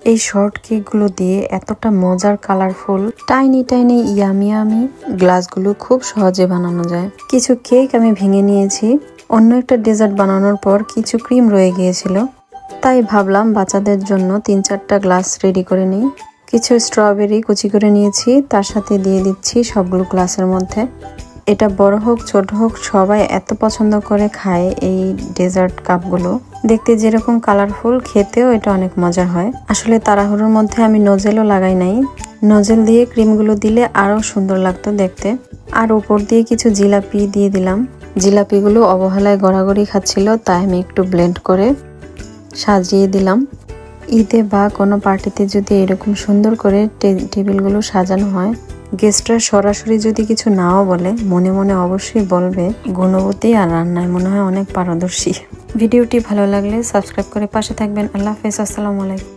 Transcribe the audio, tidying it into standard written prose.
এই শর্ট কেকগুলো দিয়ে এতটা মজার colourful tiny tiny yummy yummy গ্লাসগুলো খুব সহজে বানানো যায়। কিছু কেক আমি ভেঙে নিয়েছি। অন্য একটা ডেজার্ট বানানোর পর কিছু ক্রিম রয়ে গিয়েছিল, তাই ভাবলাম বাচ্চাদের জন্য 3-4টা গ্লাস রেডি করে নিই। কিছু স্ট্রবেরি কুচি করে নিয়েছি, তার সাথে দিয়ে দিচ্ছি সবগুলো গ্লাসের মধ্যে। এটা বড় হোক ছোট হোক সবাই এত পছন্দ করে খায় এই ডেজার্ট কাপগুলো। দেখতে যেরকম কালারফুল, খেতেও এটা অনেক মজার হয়। আসলে তাড়াহুড়োর মধ্যে আমি নোজেলও লাগাই নাই। নোজেল দিয়ে ক্রিমগুলো দিলে আরো সুন্দর লাগতো দেখতে। আর উপর দিয়ে কিছু জিলাপি দিয়ে দিলাম। জিলাপিগুলো অবহেলায় গড়াগড়ি খাচ্ছিল, তাই আমি একটু ব্লেন্ড করে সাজিয়ে দিলাম। ঈদে বা কোনো পার্টিতে যদি এরকম সুন্দর করে টেবিলগুলো সাজানো হয়, গেস্টরা সরাসরি যদি কিছু নাও বলে, মনে মনে অবশ্যই বলবে গুণবতী আর রান্নায় মনে হয় অনেক পারদর্শী। ভিডিওটি ভালো লাগলে সাবস্ক্রাইব করে পাশে থাকবেন। আল্লাহ হাফেজ, আসসালামু আলাইকুম।